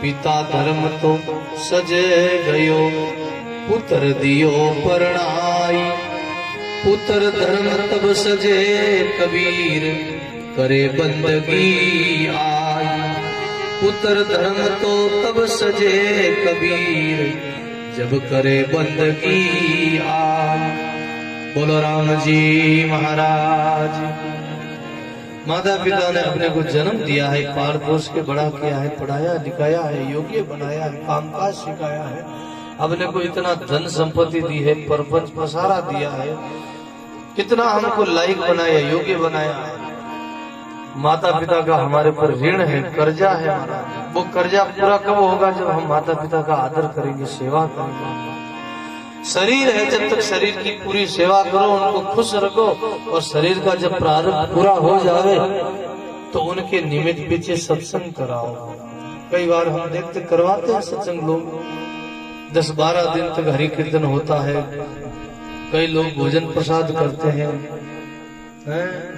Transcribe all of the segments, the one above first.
पिता धर्म तो सजे गयो, पुत्र दियो परणाई। पुत्र धर्म तब सजे कबीर, करे बंदगी आई। पुत्र धर्म तो तब सजे कबीर, जब करे बंदगी आई। बोलो राम जी महाराज। माता पिता ने अपने को जन्म दिया है, पाल पोष के बड़ा किया है, पढ़ाया लिखाया है, योग्य बनाया है, कामकाज सिखाया है, अपने को इतना धन संपत्ति दी है, परपंच पसारा दिया है, कितना हमको लायक बनाया, योग्य बनाया है। माता पिता का हमारे पर ऋण है, कर्जा है हमारा। वो कर्जा पूरा कब होगा? जब हम माता पिता का आदर करेंगे, सेवा करेंगे। शरीर है, जब तक शरीर की पूरी सेवा करो, उनको खुश रखो, और शरीर का जब प्रारंभ पूरा हो जाए तो उनके निमित्त पीछे सत्संग कराओ। कई बार हम देखते करवाते हैं सत्संग, लोग 10-12 दिन तक हरि कीर्तन होता है, कई लोग भोजन प्रसाद करते हैं।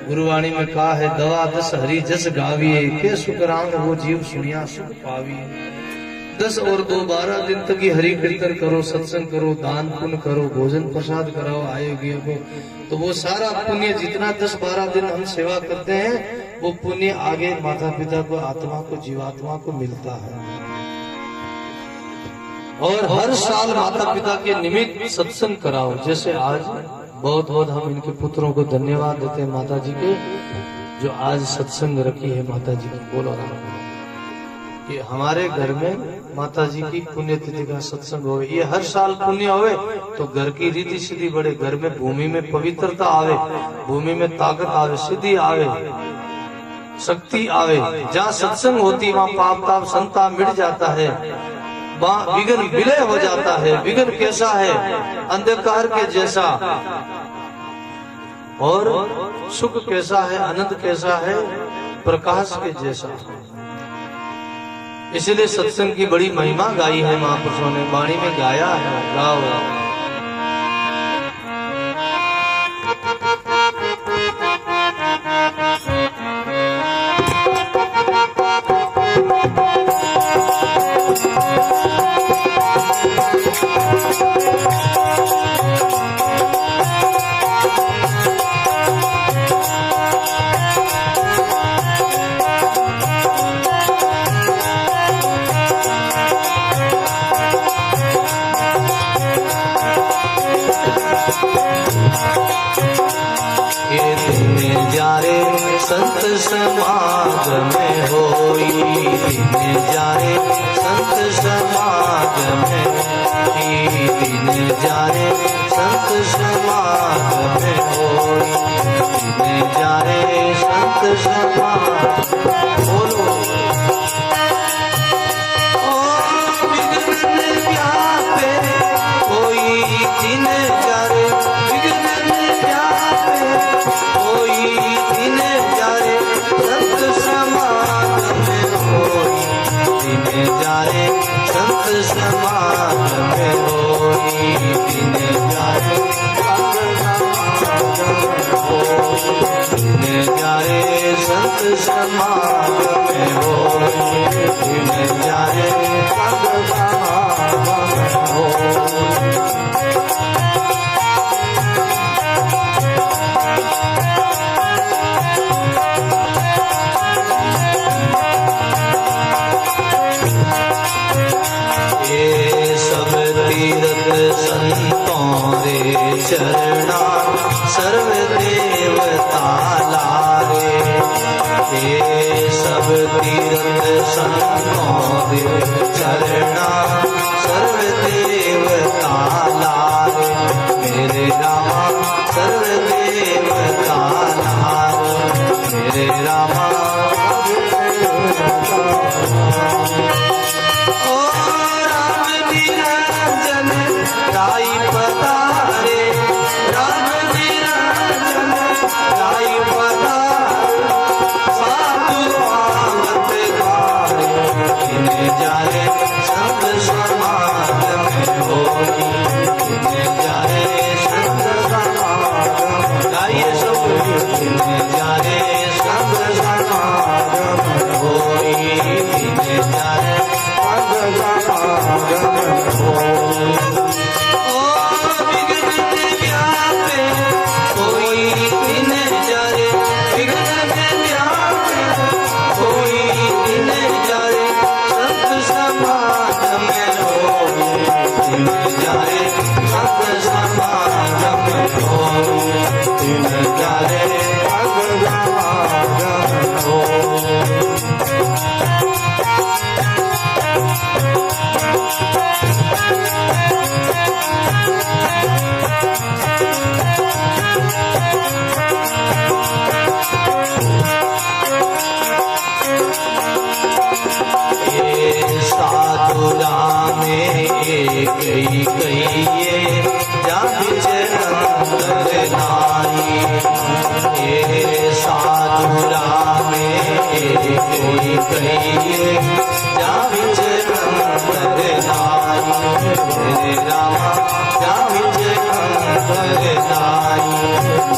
गुरुवाणी में कहा है, दवा 10 हरि जस गाविए, के सुकराम वो जीव सुनिया सुख पाविए। 10 और 2 12 दिन तक ही हरि कीर्तन करो, सत्संग करो, दान पुण्य करो, भोजन प्रसाद कराओ आयोग्य को, तो वो सारा पुण्य जितना 10-12 दिन हम सेवा करते हैं, वो पुण्य आगे माता पिता को, आत्मा को, जीवात्मा को मिलता है। और हर साल माता पिता के निमित्त सत्संग कराओ। जैसे आज बहुत बहुत हम इनके पुत्रों को धन्यवाद देते हैं, माता जी के, जो आज सत्संग रखी है माता जी की। बोलो राम। कि हमारे घर में माता जी की पुण्यतिथि का सत्संग होवे, ये हर साल पुण्य होवे तो घर की रीति सीधी बढ़े, घर में भूमि में पवित्रता आवे, भूमि में ताकत आवे, सिद्धि आवे, शक्ति आवे। जहाँ सत्संग होती वहाँ पाप ताप संताप मिट जाता है, वहाँ विघ्न विलय हो जाता है। विघ्न कैसा है? अंधकार के जैसा। और सुख कैसा है? आनंद कैसा है? प्रकाश के जैसा। इसलिए सत्संग की बड़ी महिमा गाई है महापुरुषों ने, वाणी में गाया है। गाओ संत समागम होई, दिन जाए संत समागम, दिन जाए संत समागम होई, दिन जाए संत समागम। बोलो विघ्न व्यापे कोई, दिन जाए विघ्न व्यापे कोई, दिन जाए संत समागम होई, दिन जाए संत समागम होई, दिन जाए दिन जाए संत समागम होई, दिन जाए संत समागम होई। संतों रे चरणा सर्व देवता लारे, ये सब तीर्थ संतों रे चरणा सर्व देवता लारे, मेरे रामा सर्व देवता लारे, मेरे रामा राई पधारे, राम निरंजन राई पधारे, साधु आवत गारे, साधु रामे कई कहिए जा विचरण नाई। ये साधु रामे कोई कहिए जा विचरण नाई। मेरे रामा जा विचरण नाई।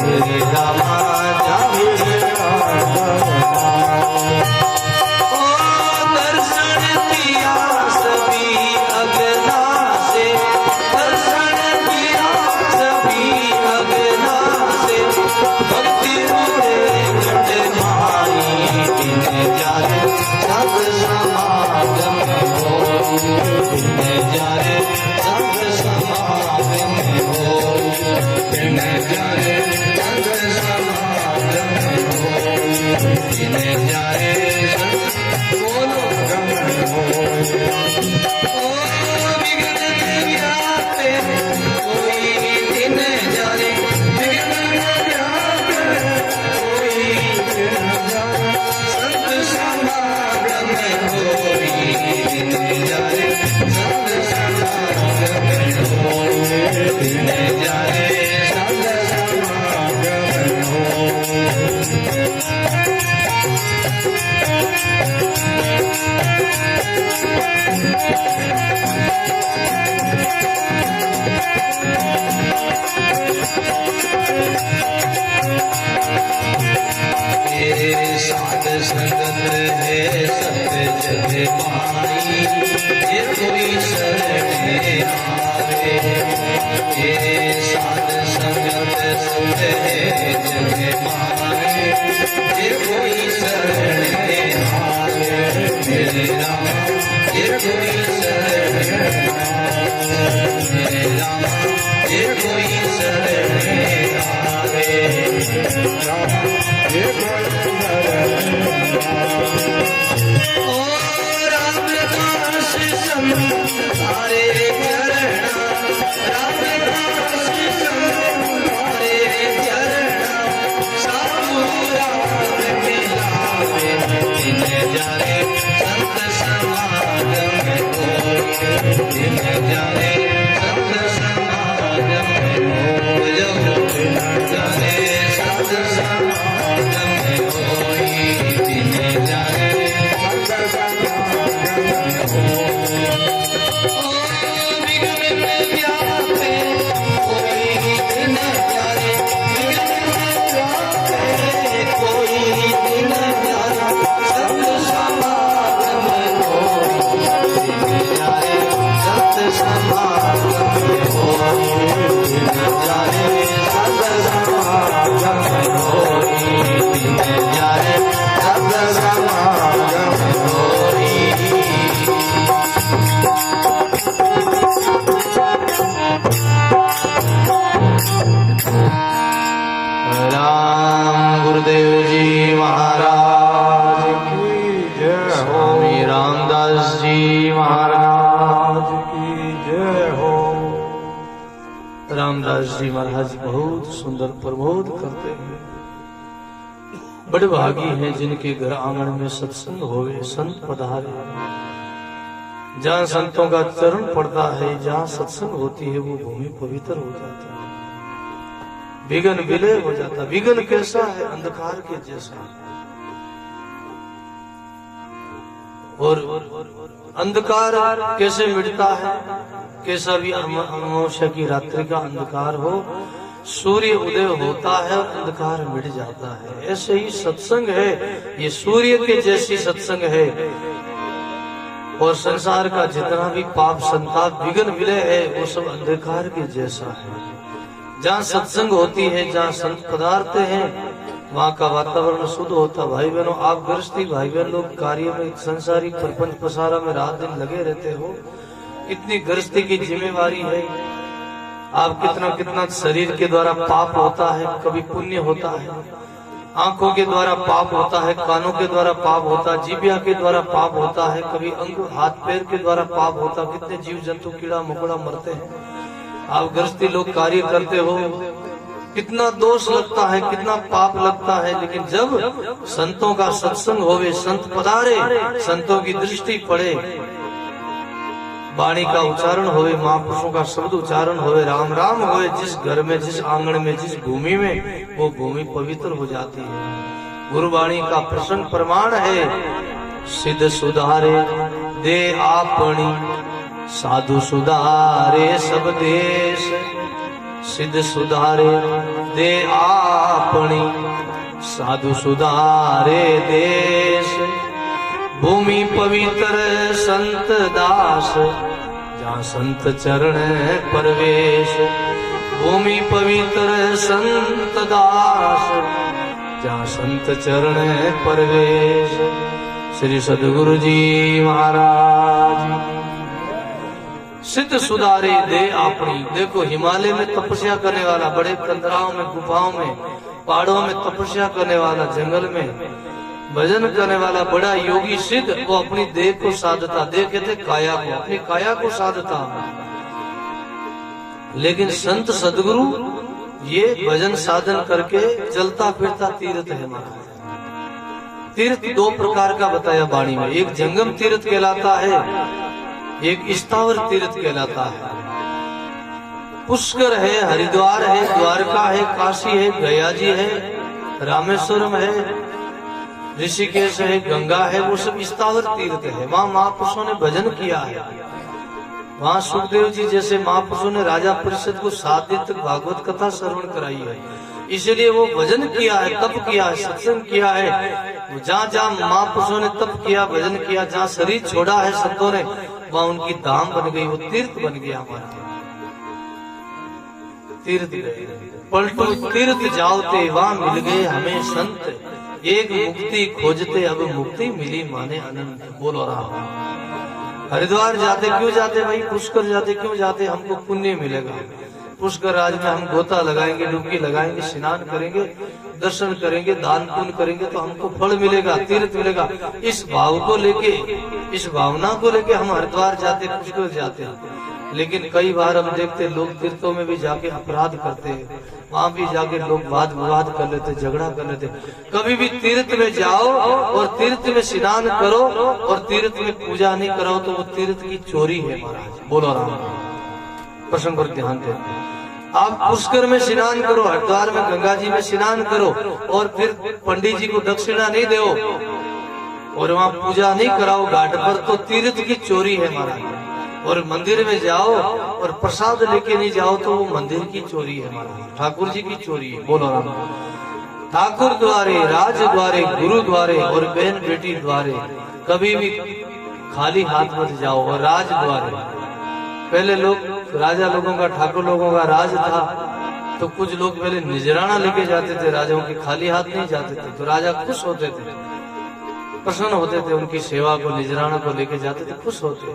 मेरे रामा जा विचरण संगत है सत्य जग माई। ये कोई शरण आवे। ये साध संगत सत्य है जग माई। ये कोई शरण आवे। मेरे राम ये कोई शरण आवे। मेरे राम ये कोई शरण आवे। ये कोई ओ रामदास संतारे चरण। रामदास संतारे चरण। साधु राम मिलावे दिन जाने संत समागम होए। दिन जाने संत समागम होए। दिन जाने संत समागम होए। दिन जाने रामदास जी महाराज बहुत सुंदर प्रबोध करते हैं। बड़े भागी हैं जिनके घर आंगन में सत्संग होवे, संत पधारे। जहाँ संतों का चरण पड़ता है, जहाँ सत्संग होती है, वो भूमि पवित्र हो जाती है। विघ्न विलय हो जाता। विघ्न कैसा है? अंधकार के जैसा। और अंधकार कैसे मिटता है? कैसा भी अमावस्या की रात्रि का अंधकार हो, सूर्य उदय होता है और अंधकार मिट जाता है। ऐसे ही सत्संग है, ये सूर्य के जैसी सत्संग है। और संसार का जितना भी पाप संताप विघ्न विलय है, वो सब अंधकार के जैसा है। जहाँ सत्संग होती है, जहाँ संत पधारते हैं, वहाँ का वातावरण शुद्ध होता। भाई बहनों, आप गृहस्थी भाई बहन लोग कार्य में, संसारी प्रपंच पसारा में रात दिन लगे रहते हो। इतनी गृहस्थी की जिम्मेवारी है। आप कितना कितना शरीर के द्वारा पाप होता है, कभी पुण्य होता है। आंखों के द्वारा पाप होता है, कानों के द्वारा पाप होता है, जीभिया के द्वारा पाप होता है, कभी अंग हाथ पैर के द्वारा पाप होता है। कितने जीव जंतु कीड़ा मकोड़ा मरते हैं। आप गृहस्थी लोग कार्य करते हो, कितना दोष लगता है, कितना पाप लगता है। लेकिन जब संतों का सत्संग होवे, संत पधारे, संतों की दृष्टि पड़े, वाणी का उच्चारण होए, महापुरुषों का शब्द उच्चारण होए, राम राम होए, जिस घर में, जिस आंगन में, जिस भूमि में, वो भूमि पवित्र हो जाती है। गुरुवाणी का प्रसंग प्रमाण है। सिद्ध सुधारे दे आपनी, साधु सुधारे सब देश। सिद्ध सुधारे दे आपनी, साधु सुधारे देश। भूमि पवित्र संत दास, जहाँ संत चरण परवेश। भूमि पवित्र संत दास, जहाँ संत चरण परवेश। श्री सद्गुरु जी महाराज। सिद्ध सुधारे दे आपनी। देखो हिमालय में तपस्या करने वाला, बड़े कंदराओं में, गुफाओं में, पहाड़ों में तपस्या करने वाला, जंगल में भजन करने वाला बड़ा योगी सिद्ध, वो अपनी देह को साधता। देह कहते काया को, अपनी काया को साधता। लेकिन संत सदगुरु ये भजन साधन करके चलता फिरता तीर्थ है महाराज। तीर्थ दो प्रकार का बताया वाणी में। एक जंगम तीर्थ कहलाता है, एक स्थावर तीर्थ कहलाता है। पुष्कर है, हरिद्वार है, द्वारका है, काशी है, गया जी है, रामेश्वरम है, ऋषिकेश है, गंगा है, वो सब स्थावर तीर्थ है। वहाँ महापुरुषों ने भजन किया है। वहाँ सुखदेव जी जैसे महापुरुषों ने राजा परिषद को 7 दिन तक भागवत कथा श्रवण कराई है। इसलिए वो भजन किया है, तप किया है, सत्संग किया है। जहाँ जहाँ महापुरुषों ने तप किया, भजन किया, जहाँ शरीर छोड़ा है संतों ने, वहाँ उनकी धाम बन गई, वो तीर्थ बन गया हमारा। तीर्थ गए, पलटू तीर्थ जाओते, वहाँ मिल गए हमें संत। एक मुक्ति खोजते, अब मुक्ति मिली माने अनंत। बोलो राम। हरिद्वार जाते क्यों जाते भाई? पुष्कर जाते क्यों जाते? हमको पुण्य मिलेगा। पुष्कर राज में हम गोता लगाएंगे, डुबकी लगाएंगे, स्नान करेंगे, दर्शन करेंगे, दान पुण्य करेंगे तो हमको फल मिलेगा, तीर्थ मिलेगा। इस भाव को लेके, इस भावना को लेके हम हरिद्वार जाते, पुष्कर जाते हैं। लेकिन कई बार हम देखते लोग तीर्थों में भी जाके अपराध करते हैं, वहाँ भी जाके लोग वाद विवाद कर लेते, झगड़ा कर लेते। कभी भी तीर्थ में जाओ और तीर्थ में स्नान करो और तीर्थ में पूजा नहीं करो तो वो तीर्थ की चोरी है महाराज। बोलो राम। प्रसंग पर ध्यान दे। आप पुष्कर में स्नान करो, हरिद्वार में गंगा जी में स्नान करो और फिर पंडित जी को दक्षिणा नहीं दो और वहाँ पूजा नहीं कराओ घाट पर, तो तीर्थ की चोरी है महाराज। और मंदिर में जाओ और प्रसाद लेके नहीं जाओ तो वो मंदिर की चोरी है महाराज, ठाकुर जी की चोरी है। बोलो राम। ठाकुर द्वारे, राज द्वारे, गुरु द्वारे और बहन बेटी द्वारे कभी भी खाली हाथ मत जाओ। और राज द्वारे, पहले लोग राजा लोगों का, ठाकुर लोगों का राज था तो कुछ लोग पहले निजराना लेके जाते थे राजाओं के, खाली हाथ नहीं जाते थे। तो राजा खुश होते थे, प्रसन्न होते थे, उनकी सेवा को, निजराना को लेके जाते थे, खुश होते।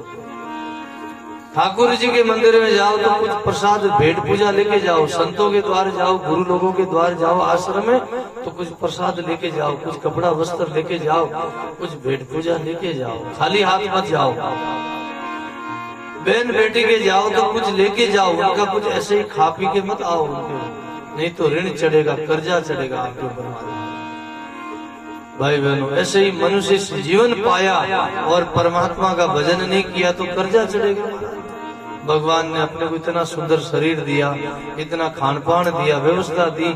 ठाकुर जी के मंदिर में जाओ तो कुछ प्रसाद भेंट पूजा लेके जाओ। संतों के द्वार जाओ, गुरु लोगों के द्वार जाओ, आश्रम में तो कुछ प्रसाद लेके जाओ, कुछ कपड़ा वस्त्र लेके जाओ, कुछ भेंट पूजा लेके जाओ, खाली हाथ मत जाओ। बहन बेटी के जाओ तो कुछ लेके जाओ, उनका कुछ ऐसे ही खा पी के मत आओ उनके, नहीं तो ऋण चढ़ेगा, कर्जा चढ़ेगा आपके ऊपर। भाई बहनों, ऐसे ही मनुष्य जीवन पाया और परमात्मा का भजन नहीं किया तो कर्जा चढ़ेगा। भगवान ने अपने को इतना सुंदर शरीर दिया, इतना खान पान दिया, व्यवस्था दी,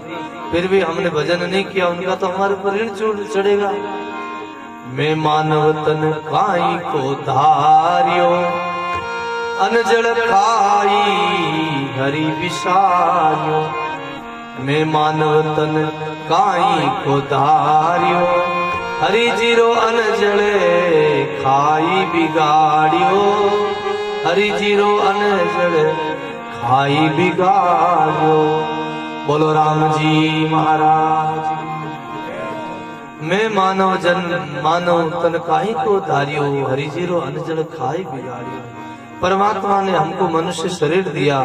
फिर भी हमने भजन नहीं किया उनका तो हमारे ऊपर ऋण चढ़ेगा। मैं मानव तन काई को धारियो, अनजल खाई हरि विसारियो। मैं मानव तन काई को धारियो, हरि जीरो अनजल खाई बिगाड़ियो। हरि जीरो अनजल खाई बिगाड़ियो। बोलो राम जी महाराज। मैं मानव जन मानव तन काई को धारियो, हरि जीरो अनजल खाई बिगाड़ियो। परमात्मा ने हमको मनुष्य शरीर दिया,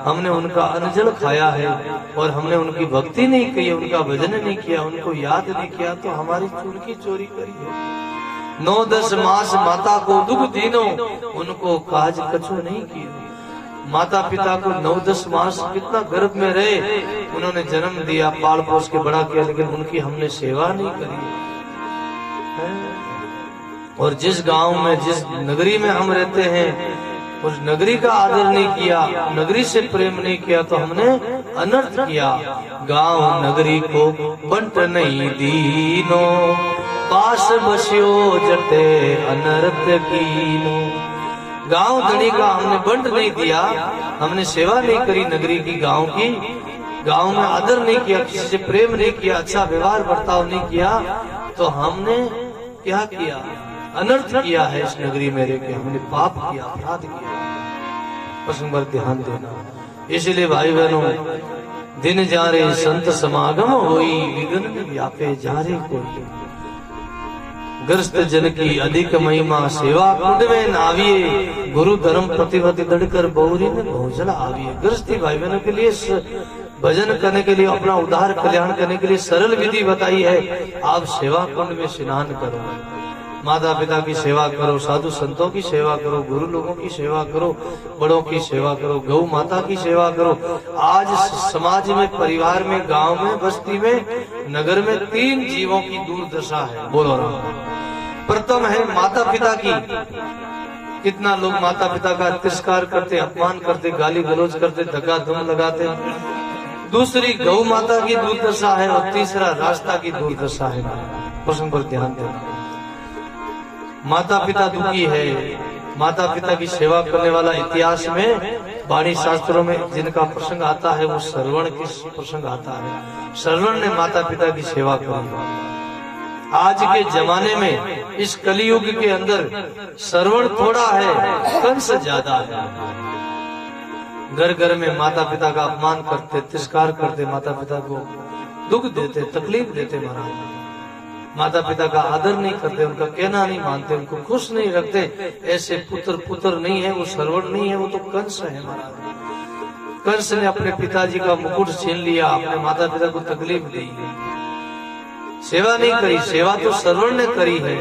हमने उनका अनजल खाया है और हमने उनकी भक्ति नहीं की, उनका भजन नहीं किया, उनको याद नहीं किया तो हमारी उनकी चोरी करी है। 9-10 मास माता को दुख दीनो, उनको काज कछु नहीं किया। माता पिता को 9-10 मास कितना गर्भ में रहे, उन्होंने जन्म दिया, पाल पोस के बड़ा किया, लेकिन उनकी हमने सेवा नहीं करी। और जिस गांव में, जिस नगरी में हम रहते हैं, उस नगरी का आदर नहीं किया, नगरी से प्रेम नहीं किया तो हमने अनर्थ किया। गांव नगरी को बंट नहीं दीनो, पास बस्यो जटे अनर्थ कीनो। गांव धनी का हमने बंट नहीं दिया, हमने सेवा नहीं करी नगरी की, गांव की, गांव में आदर नहीं किया, किसी से प्रेम नहीं किया, अच्छा व्यवहार बर्ताव नहीं किया, तो हमने क्या किया? अनर्थ किया है इस नगरी में रह के, हमने पाप किया, अपराध किया। प्रसंग पर ध्यान देना। इसलिए भाई बहनों, दिन जा रहे संत समागम होई, विघ्न व्यापे जा रे कोई। ग्रस्त जन की अधिक महिमा, सेवा कुंड में नाविये, गुरु धर्म प्रतिपति दड़कर बहुरी में भोजन आविये। गृहस्थी भाई बहनों के लिए भजन करने के लिए, अपना उद्धार कल्याण करने के लिए सरल विधि बताई है। आप सेवा कुंड में स्नान करो, माता पिता की सेवा करो, साधु संतों की सेवा करो, गुरु लोगों की सेवा करो, बड़ों की सेवा करो, गौ माता की सेवा करो। आज समाज में, परिवार में, गांव में, बस्ती में, नगर में 3 जीवों की दुर्दशा है। बोलो राम। प्रथम है माता पिता की। कितना लोग माता पिता का तिरस्कार करते, अपमान करते, गाली गलौज करते, धक्का धुम लगाते। दूसरी गौ माता की दुर्दशा है और तीसरा रास्ता की दुर्दशा है। प्रसंग पर ध्यान देना। माता पिता दुखी है, माता पिता की सेवा करने वाला इतिहास में, वाणी शास्त्रों में जिनका प्रसंग आता है वो श्रवण की प्रसंग आता है। श्रवण ने माता पिता की सेवा करी। आज के जमाने में, इस कलयुग के अंदर श्रवण थोड़ा है, कंस ज्यादा है। घर घर में माता पिता का अपमान करते, तिरस्कार करते, माता पिता को दुख देते, तकलीफ देते, महाराज माता पिता का आदर नहीं करते, उनका कहना नहीं मानते, उनको खुश नहीं रखते। ऐसे पुत्र नहीं है, वो श्रवण नहीं है, वो तो कंस है महाराज। कंस ने अपने पिताजी का मुकुट छीन लिया, अपने माता पिता को तकलीफ दी, सेवा नहीं करी। सेवा तो श्रवण ने करी है।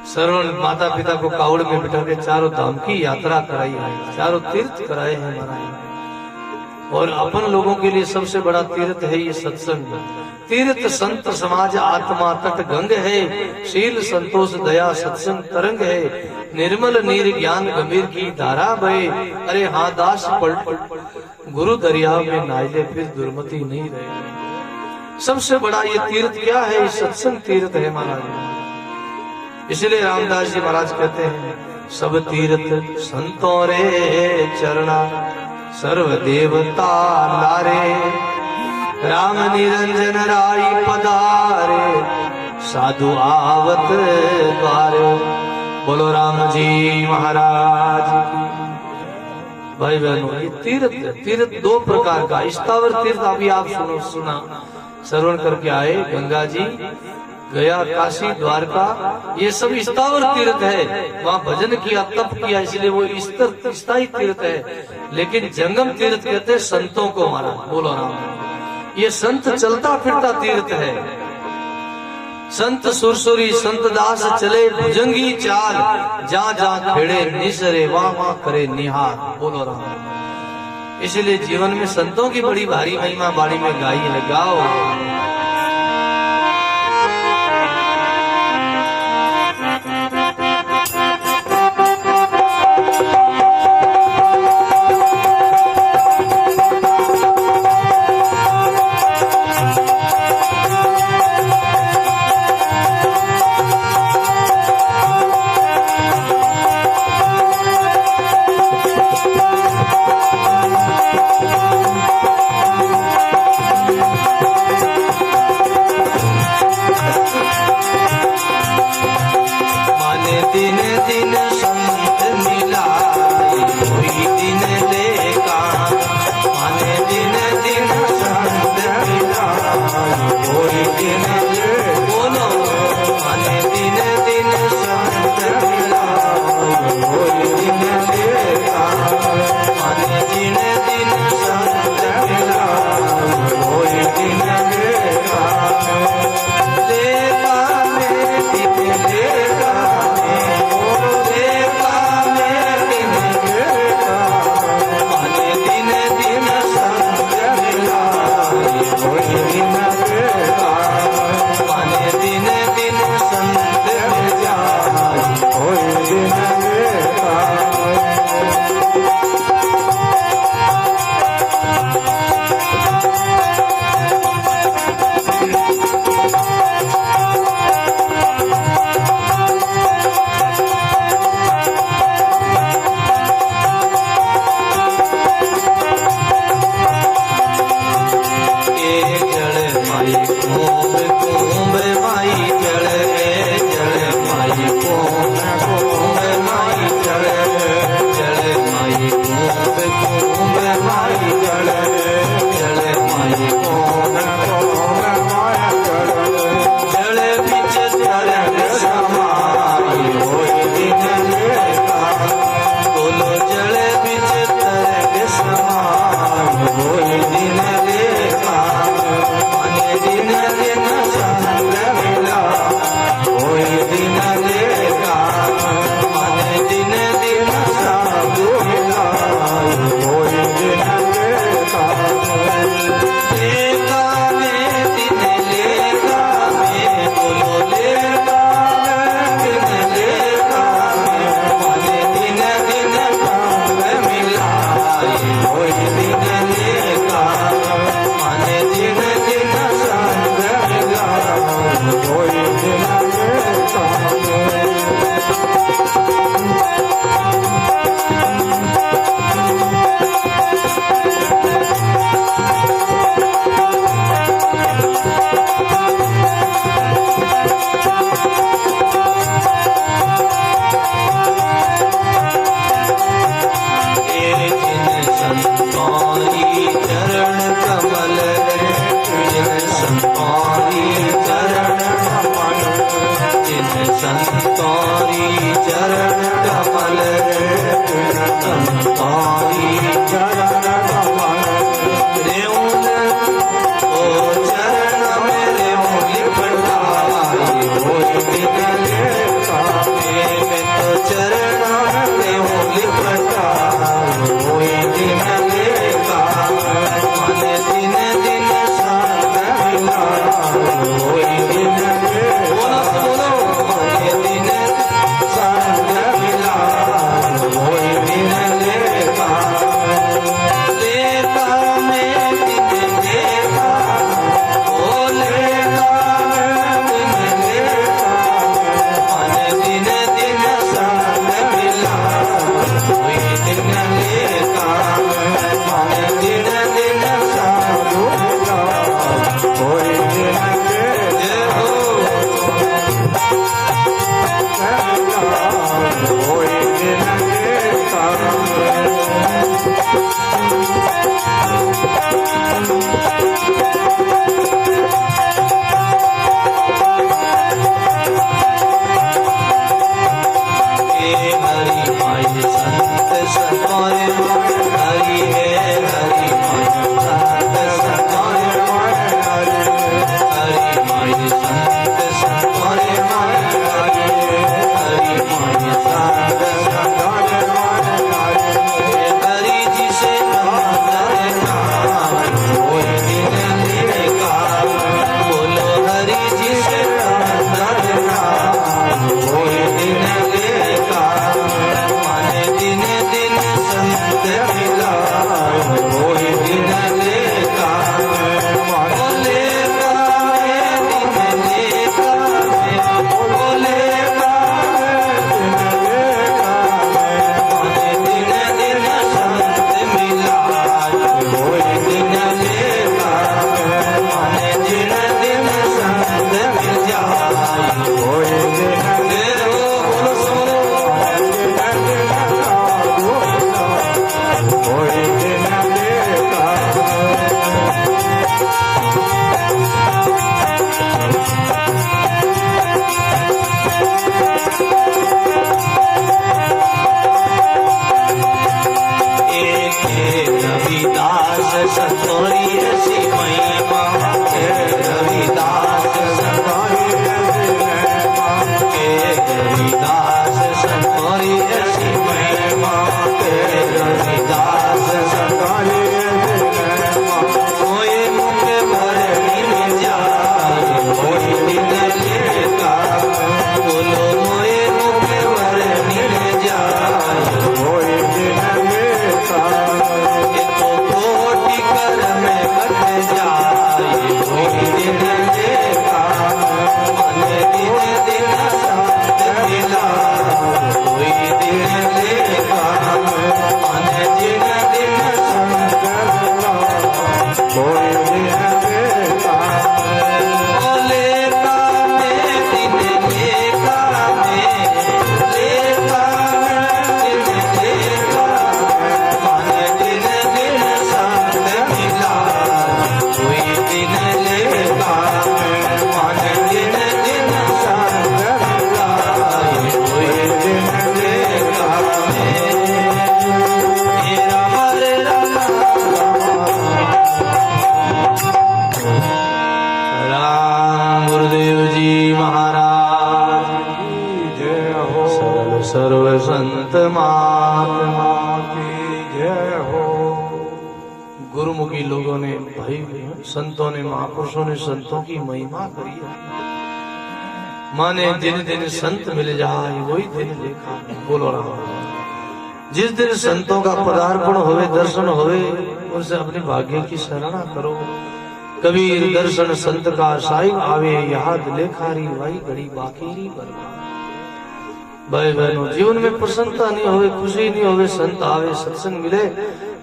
श्रवण माता पिता को कावड़ में बिठा के चारों धाम की यात्रा कराई है, चारों तीर्थ कराए हैं महाराज। और अपन लोगों के लिए सबसे बड़ा तीर्थ है ये सत्संग। तीर्थ संत समाज आत्मा तट गंग है, शील संतोष दया सत्संग तरंग है। निर्मल नीर ज्ञान गंभीर की धारा बहे, अरे हाँ दास पलट गुरु दरिया में नाइले फिर दुर्मति नहीं रहे। सबसे बड़ा ये तीर्थ क्या है? ये सत्संग तीर्थ है महाराज। इसलिए रामदास जी महाराज कहते हैं, सब तीर्थ संतों रे चरणा, सर्व देवता लारे। राम निरंजन राई पधारे, साधु आवत द्वारे। बोलो राम जी महाराज की। भाई बहनों, ये तीर्थ 2 प्रकार का। स्थावर तीर्थ अभी आप सुना श्रवण करके आए, गंगा जी, गया, काशी, द्वारका, ये सब स्थावर तीर्थ है। वहाँ भजन किया, तप किया, इसलिए वो स्थायी तीर्थ है। लेकिन जंगम तीर्थ कहते हैं संतों को हमारा। बोलो राम। ये संत चलता फिरता तीर्थ है। संत सुरसुरी संत दास चले भुजंगी चाल, जहाँ जहाँ खेड़े निसरे वहाँ वहाँ करे निहार। बोलो राम। इसलिए जीवन में संतों की बड़ी भारी महिमा बाड़ी में गाई है। गाओ। परमात्मा की जय हो। गुरुमुखी लोगों ने, भाई संतों ने, महापुरुषों ने संतों की महिमा करी है। माने दिन दिन संत मिल जाए वही दिन देखा। बोलो राम। जिस दिन संतों का पदार्पण होवे, दर्शन होवे, उनसे अपने भाग्य की सराहना करो। कबीर दर्शन संत का साई आवे, याद लेखारी वाई घड़ी बाकीरी बर्बाद। भाई बहनों, जीवन में प्रसन्नता नहीं होवे, खुशी नहीं होवे, संत आवे, सत्संग मिले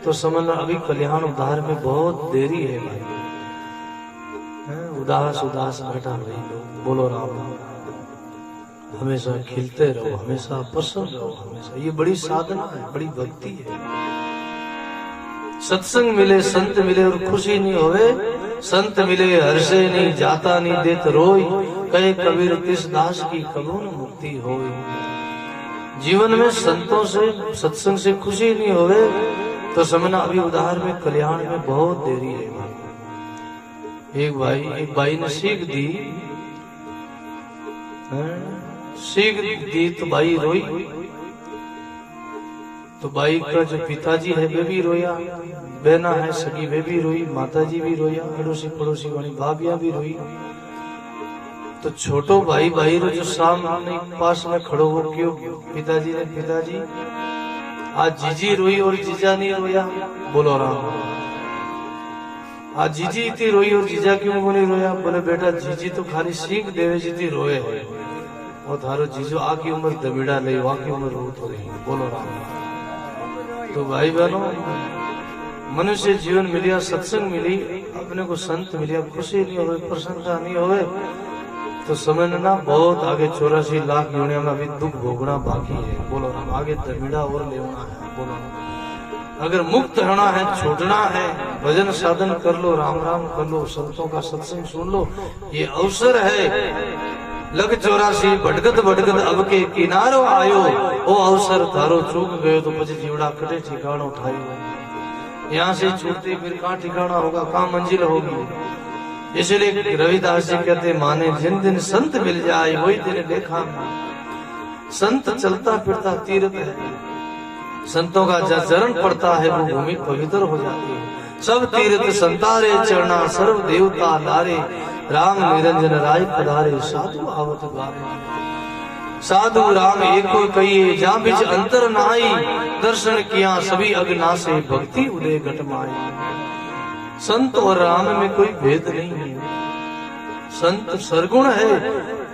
तो समझ लो अभी कल्याण उद्धार में बहुत देरी है भाई। उदास उदास बैठा भाई लोग। बोलो राम। हमेशा खिलते रहो, हमेशा प्रसन्न रहो, हमेशा। ये बड़ी साधना है, बड़ी भक्ति है। सत्संग मिले, संत मिले और खुशी नहीं होवे, संत मिले हर्षे नहीं, जाता नहीं देत रोई, कहे कबीर तिस दास की कबून मुक्ति होई। जीवन में संतों से, सत्संग से खुशी नहीं होवे तो समझना अभी उद्धार में, कल्याण में बहुत देरी है भाई। एक भाई ने सीख दी, तो भाई रोई। तो भाई का जो पिताजी है वे भी रोया, बहना है सगी वे भी रोई, माताजी भी रोया, अड़ोसी पड़ोसी वाली भाभियां भी रोई। तो छोटो भाई रो जो सामने पास में खड़ो हो, क्यों पिताजी ने, पिताजी आज जीजी रोई और जीजा नहीं रोया। बोलो राम। आज जीजी इतनी रोई और जीजा क्यों नहीं रोया? बोले बेटा जीजी तो खाली सीख देवे जीती रोए है, और थारो जीजो आकी उम्र दबिड़ा ले, वाकी उम्र रोत हो रही। बोलो राम। तो भाई बहनों, मनुष्य जीवन मिलिया, सत्संग मिली, अपने को संत मिलिया, खुशी नहीं होवे, प्रसन्नता नहीं होवे तो समझना बहुत आगे 84 लाख योनियों में अभी दुख भोगना बाकी है। बोलो राम। आगे दबिड़ा और लेना है। बोलो राम। अगर मुक्त होना है, छूटना है, भजन साधन कर लो, राम राम कर लो, संतों का सत्संग सुन लो, ये अवसर है। लग 84 भटकत भटकत अब के किनारो आयो, वो अवसर थारो चूक गयो तो પછી जीवड़ा कटे ठिकानो ठायो। यहाँ से छूटते फिर कहाँ ठिकाना होगा, कहाँ मंजिल होगी। इसलिए रविदास जी कहते, माने जिन दिन संत मिल जाए वही दिन देखा। संत चलता फिरता तीर्थ है, संतों का जहाँ चरण पड़ता है वो भूमि पवित्र हो जाती है। सब तीर्थ संतारे चरना, सर्व देवता लारे, राम निरंजन राय पधारे, साधु आवत द्वारे। साधु राम एको कहिए, जहाँ बीच अंतर नाई, दर्शन किया सभी अग्नासे, भक्ति उदय घटमाई। संत और राम में कोई भेद नहीं है। संत सरगुण है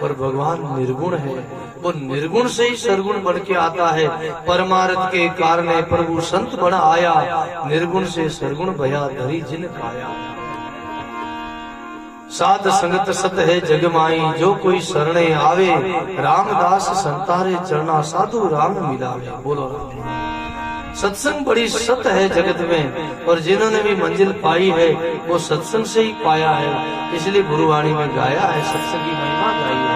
पर भगवान निर्गुण है, वो निर्गुण से ही सरगुण बन के आता है। परमार्थ के कारण प्रभु संत बना आया, निर्गुण से सरगुण भया धरी जिन काया। साध संगत सत है जग माई, जो कोई शरणे आवे, रामदास संतारे चरना, साधु राम मिलावे। बोलो राम। सत्संग बड़ी सत है जगत में, और जिन्होंने भी मंजिल पाई है वो सत्संग से ही पाया है। इसलिए गुरुवाणी में गाया है, सत्संग की महिमा गाई है।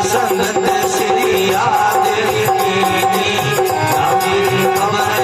संगत श्री आदि की राम खबर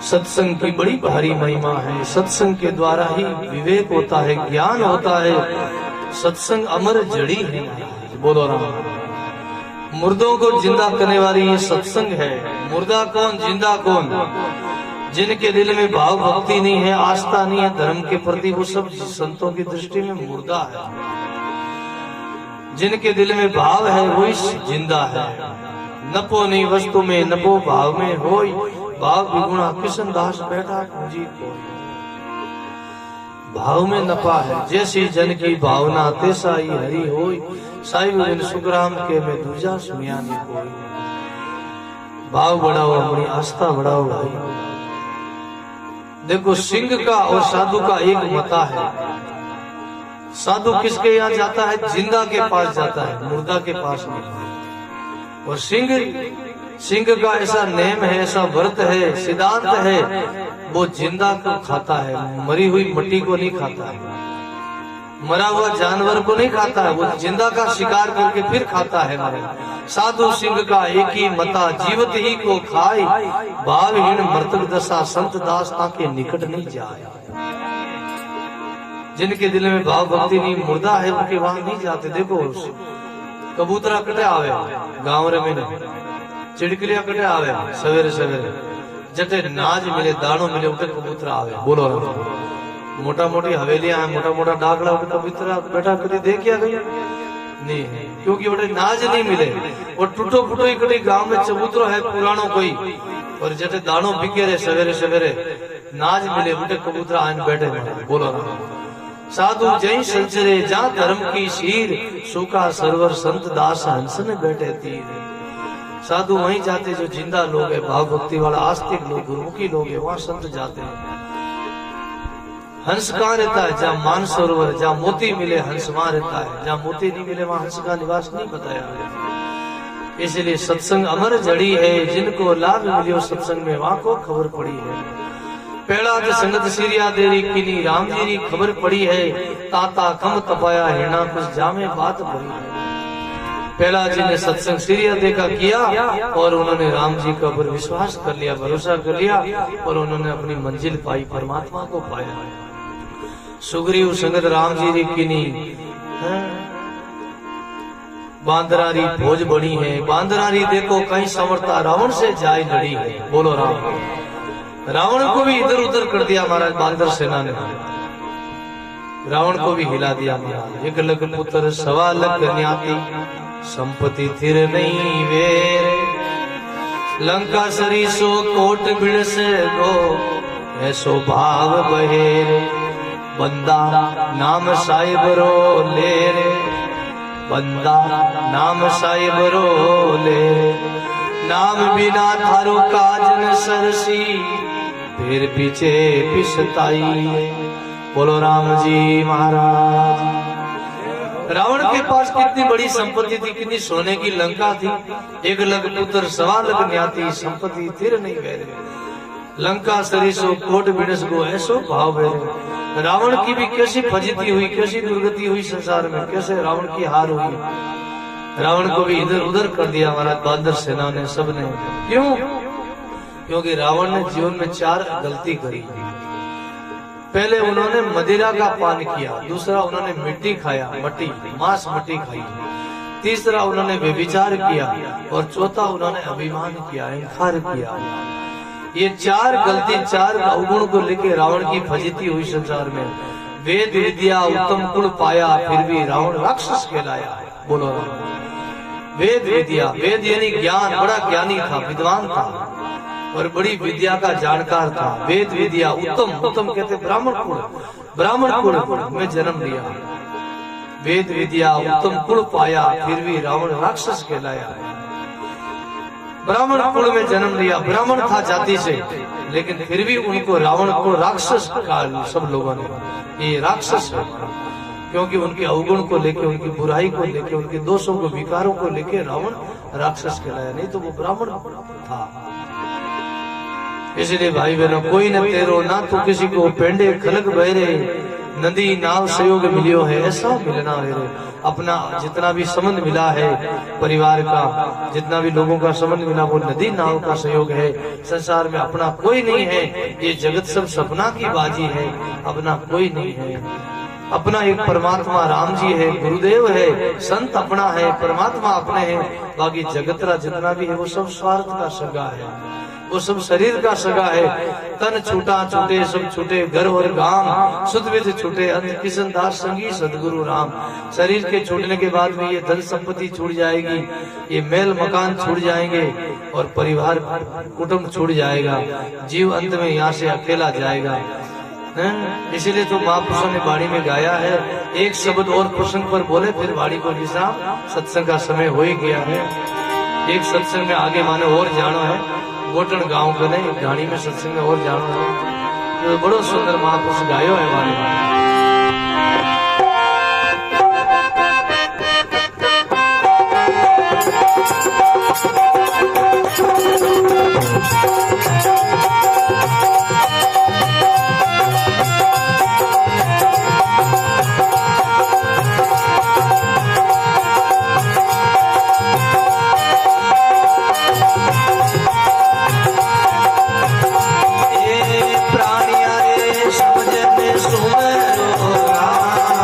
सत्संग की बड़ी भारी महिमा है। सत्संग के द्वारा ही विवेक होता है, ज्ञान होता है। सत्संग अमर जड़ी है। बोलो राम। मुर्दों को जिंदा करने वाली ये सत्संग है। मुर्दा कौन, जिंदा कौन? जिनके दिल में भाव भक्ति नहीं है, आस्था नहीं है धर्म के प्रति, वो सब संतों की दृष्टि में मुर्दा है। जिनके दिल में भाव है वही जिंदा है। नपो नहीं वस्तु में, नपो भाव में होई, भाव विगुणा किशन दास बैठा पूंजी कोई। भाव में नपा है। जैसी जन की भावना तैसा ही हरि होई, साई बिन सुखराम के में दूजा सुनिया नहीं कोई। भाव बढ़ाओ, अपनी आस्था बढ़ाओ भाई। देखो सिंह का और साधु का एक मता है। साधु किसके यहाँ जाता है? जिंदा के पास जाता है, मुर्दा के पास नहीं। और सिंह का ऐसा नेम है, ऐसा व्रत है, सिद्धांत है, वो जिंदा को खाता है, मरी हुई मिट्टी को नहीं खाता है, मरा हुआ जानवर को नहीं खाता है, वो जिंदा का शिकार करके फिर खाता है। साधु सिंह का एक ही मता, जीवत ही को खाए, भावहीन मृतक दशा, संत दास के निकट नहीं जाए। जिनके दिल में भाव भक्ति नहीं, मुर्दा है, उनके वहां नहीं जाते। देखो कबूतरा कटे आवे गाँव रे में, चिड़कलिया कटे आवे सवेरे सवेरे, जटे नाज मिले, दाणो मिले, उठे कबूतरा आवे। बोलो मोटा मोटी हवेलियां हैं, मोटा मोटा डाकड़ा, कबूतरा बैठा कभी देखिया गया नहीं, क्योंकि उठे नाज नहीं मिले। और टूटो फूटो ही कटी गांव में चबूतरो है पुरानो कोई, और जैसे दानों बिके रहे सवेरे सवेरे नाज मिले उठे कबूतरा आन बैठे बोलो राम। साधु जय संचरे जा धर्म की शीर सूखा सरवर संत दास हंस ने बैठे तीर। साधु वहीं जाते जो जिंदा लोग है, भाव भक्ति वाला आस्तिक लोग, गुरुमुखी लोग है, वहां संत जाते हैं। हंस कहाँ रहता है? जहाँ मानसरोवर, जहाँ मोती मिले हंस वहां रहता है, जहाँ मोती नहीं मिले वहां हंस का निवास नहीं बताया। इसलिए सत्संग अमर जड़ी है, जिनको लाभ मिलियो सत्संग में वहां को खबर पड़ी है। पेड़ा के संगत सीरिया देरी किनी राम जी की खबर पड़ी है। ताता कम तपाया हिरणा कुछ जामे बात बड़ी है। पहला जी ने सत्संग सीरिया देखा किया और उन्होंने राम जी का ऊपर विश्वास कर लिया, भरोसा कर लिया और उन्होंने अपनी मंजिल पाई, परमात्मा को पाया। सुग्रीव संगत राम जी की किनी बांदरारी भोज बनी है। बांदरारी देखो कहीं समर्था रावण से जाय लड़ी है। बोलो राम। रावण को भी इधर उधर कर दिया महाराज बांदर सेना ने, रावण को भी हिला दिया महाराज। एक लग पुत्र सवा लग न्याती संपत्ति थिर नहीं वेर। लंका सरीसो कोट बिड़ से गो ऐसो भाव बहेर। बंदा नाम साहिब रो ले रे, बंदा नाम साहिब रो ले। नाम बिना थारो काज न सरसी फिर पीछे पिसताई। बोलो राम जी महाराज। रावण के पास कितनी बड़ी संपत्ति थी, कितनी सोने की लंका थी। एक लग पुत्र सवा लग न्याती संपत्ति थिर नहीं गए। लंका सरीसो कोट बिड़स को ऐसो भाव बेरे। रावण की भी कैसी फजीती हुई, कैसी दुर्गति हुई संसार में, कैसे रावण की हार हुई। रावण को भी इधर उधर कर दिया महाराज बांदर सेना ने, सबने। क्यों? क्योंकि रावण ने जीवन में 4 गलती करी। पहले उन्होंने मदिरा का पान किया, दूसरा उन्होंने मिट्टी खाया, मट्टी मांस मट्टी खाई, तीसरा उन्होंने व्यभिचार किया और चौथा उन्होंने अभिमान किया, अहंकार किया। ये 4 गलती, 4 अवगुण को लेकर रावण की फजीती हुई संसार में। वेद विद्या उत्तम गुण पाया फिर भी रावण राक्षस कहलाया। बोलो वेद विद्या, वेद यानी ज्ञान, बड़ा ज्ञानी था, विद्वान था और बड़ी विद्या का जानकार था। वेद विद्या उत्तम, उत्तम कहते ब्राह्मण कुल, ब्राह्मण कुल में जन्म लिया। वेद विद्या उत्तम कुल पाया फिर भी रावण राक्षस कहलाया। ब्राह्मण कुल में जन्म लिया, ब्राह्मण था जाति से, लेकिन फिर भी उनको रावण को राक्षस कहा सब लोगों ने। ये राक्षस है क्योंकि उनके अवगुण को लेकर, उनकी बुराई को लेकर, उनके दोषों को, विकारों को लेकर रावण राक्षस कहलाया, नहीं तो वो ब्राह्मण था। इसलिए भाई बहनों, कोई न तेरो ना तो किसी को पेंडे खलक बहरे। नदी नाव सहयोग मिलियो है ऐसा मिलना है। अपना जितना भी संबंध मिला है, परिवार का जितना भी लोगों का संबंध मिला, वो नदी नाव का सहयोग है। संसार में अपना कोई नहीं है, ये जगत सब सपना की बाजी है, अपना कोई नहीं है। अपना एक परमात्मा राम जी है, गुरुदेव है, संत अपना है, परमात्मा अपने हैं। बाकी जगतरा जितना भी है वो सब स्वार्थ का सगा है, वो सब शरीर का सगा है। तन छूटा छूटे सब छूटे, घर और गांव सुध विध छूटे, अंत किशन दास संगी सदगुरु राम। शरीर के छूटने के बाद भी ये धन संपत्ति छूट जाएगी, ये महल मकान छूट जाएंगे और परिवार कुटुंब छूट जाएगा। जीव अंत में यहाँ से अकेला जाएगा। इसीलिए तो महापुरुषों ने वाणी में गाया है, एक शब्द और प्रसंग पर बोले फिर वाणी को विश्राम। सत्संग का समय हो ही गया है। एक सत्संग में आगे माने और जानो है, गोटन गांव का नहीं, ढाणी में सत्संग में और जानो है। तो बड़ो सुंदर महापुरुष गायो है वाणी में। प्राणिया रे समझ में सुमरो राम।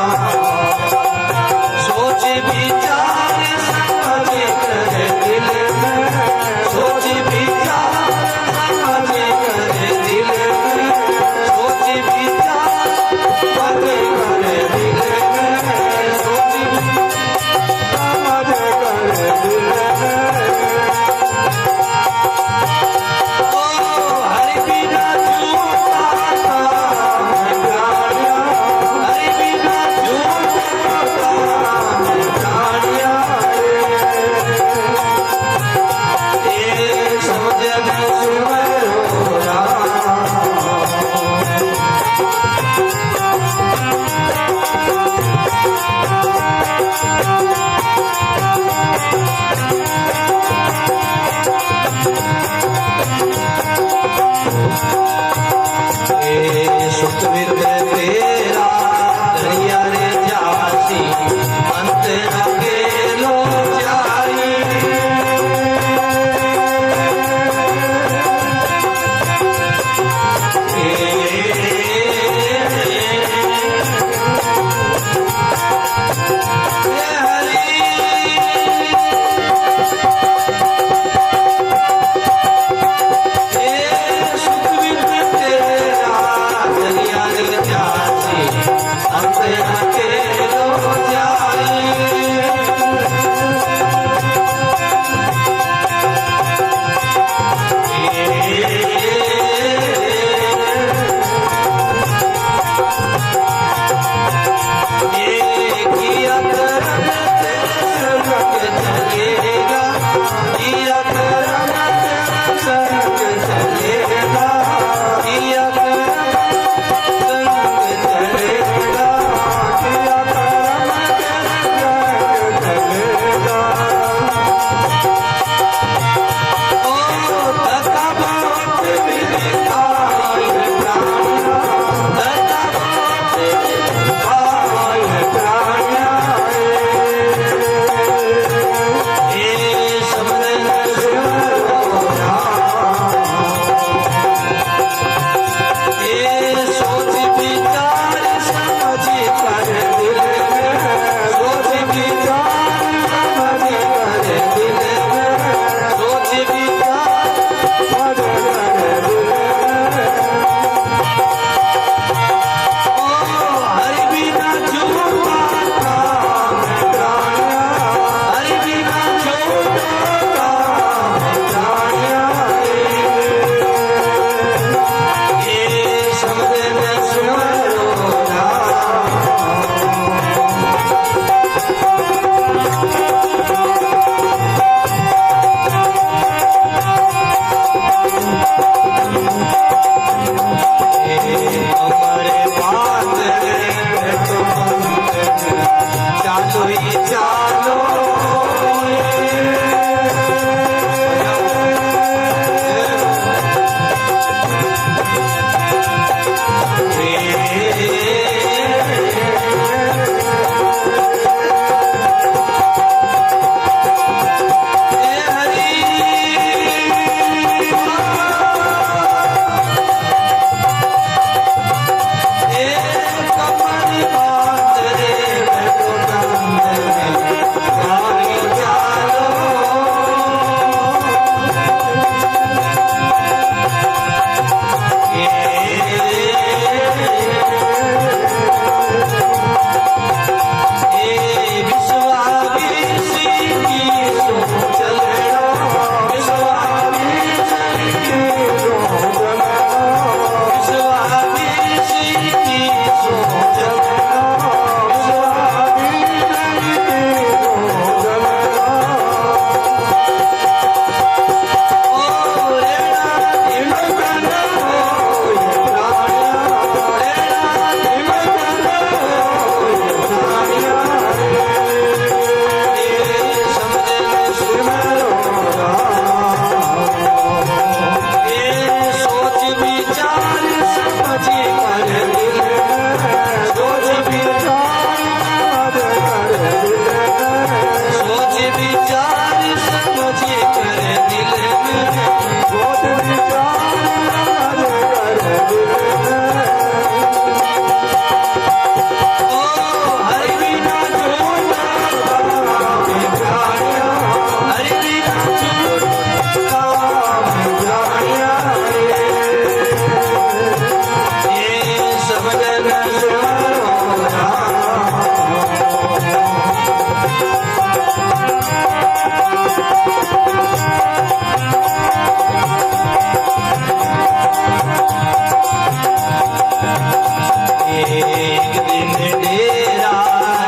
एक दिन डेरा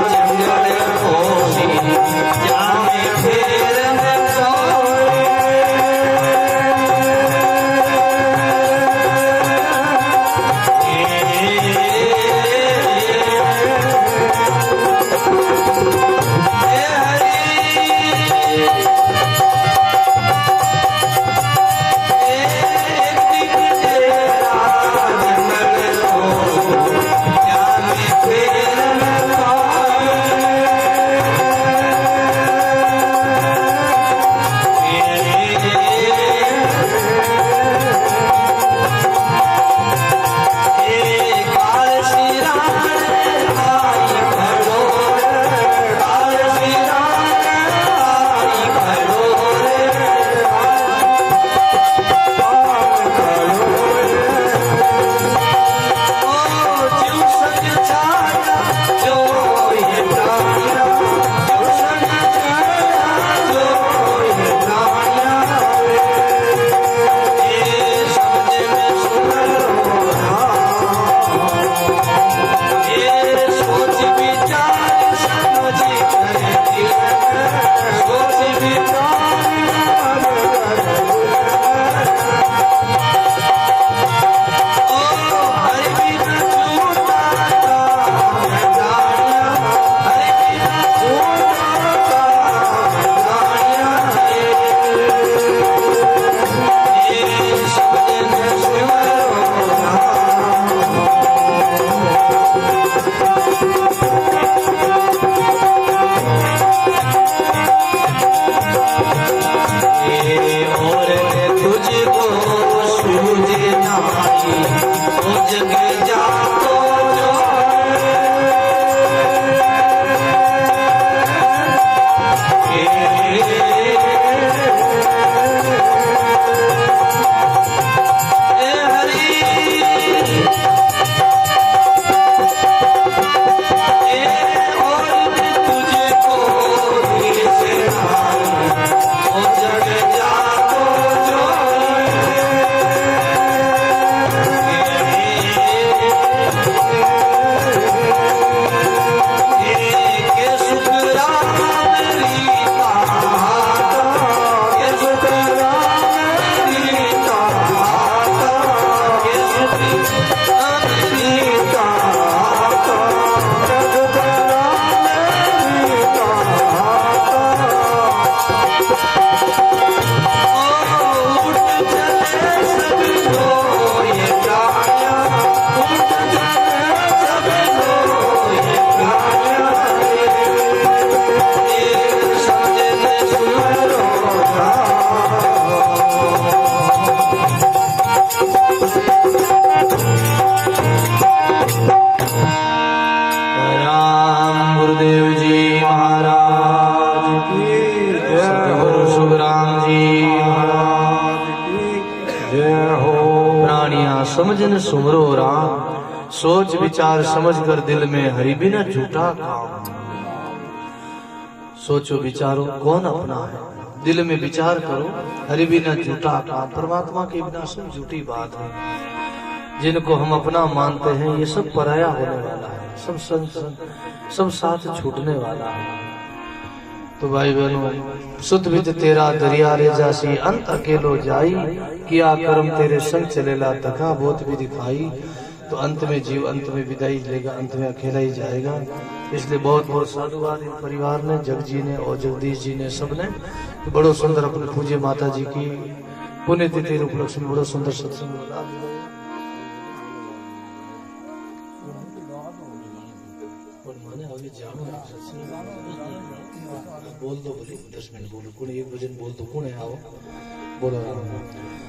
जंगल खोसी जाने फिर न सोए। समझन सुमरो राम, सोच विचार समझ कर दिल में हरि बिना झूठा काम। सोचो विचारो कौन अपना है, दिल में विचार करो हरि बिना झूठा काम। परमात्मा के बिना सब झूठी बात है। जिनको हम अपना मानते हैं ये सब पराया होने वाला है, सब संग सब साथ छूटने वाला है। तो भाई बहनों, सुत विद तेरा दरिया रे जासी, अंत अकेलो जाई, किया कर्म तेरे संग चलेला, थका बहुत भी दिखाई। तो अंत में जीव अंत में विदाई लेगा, अंत में अकेला ही जाएगा। इसलिए बहुत बहुत साधुवाद इन परिवार ने, जग जी ने और जगदीश जी ने, सबने बड़ो सुंदर अपने पूज्य माता जी की पुण्यतिथि उपलक्ष्य में बड़ो सुंदर सत्संग बोल दो, बोले 10 मिनट बोलो, 1 भजन बोल दो, कौन है आओ बोलो।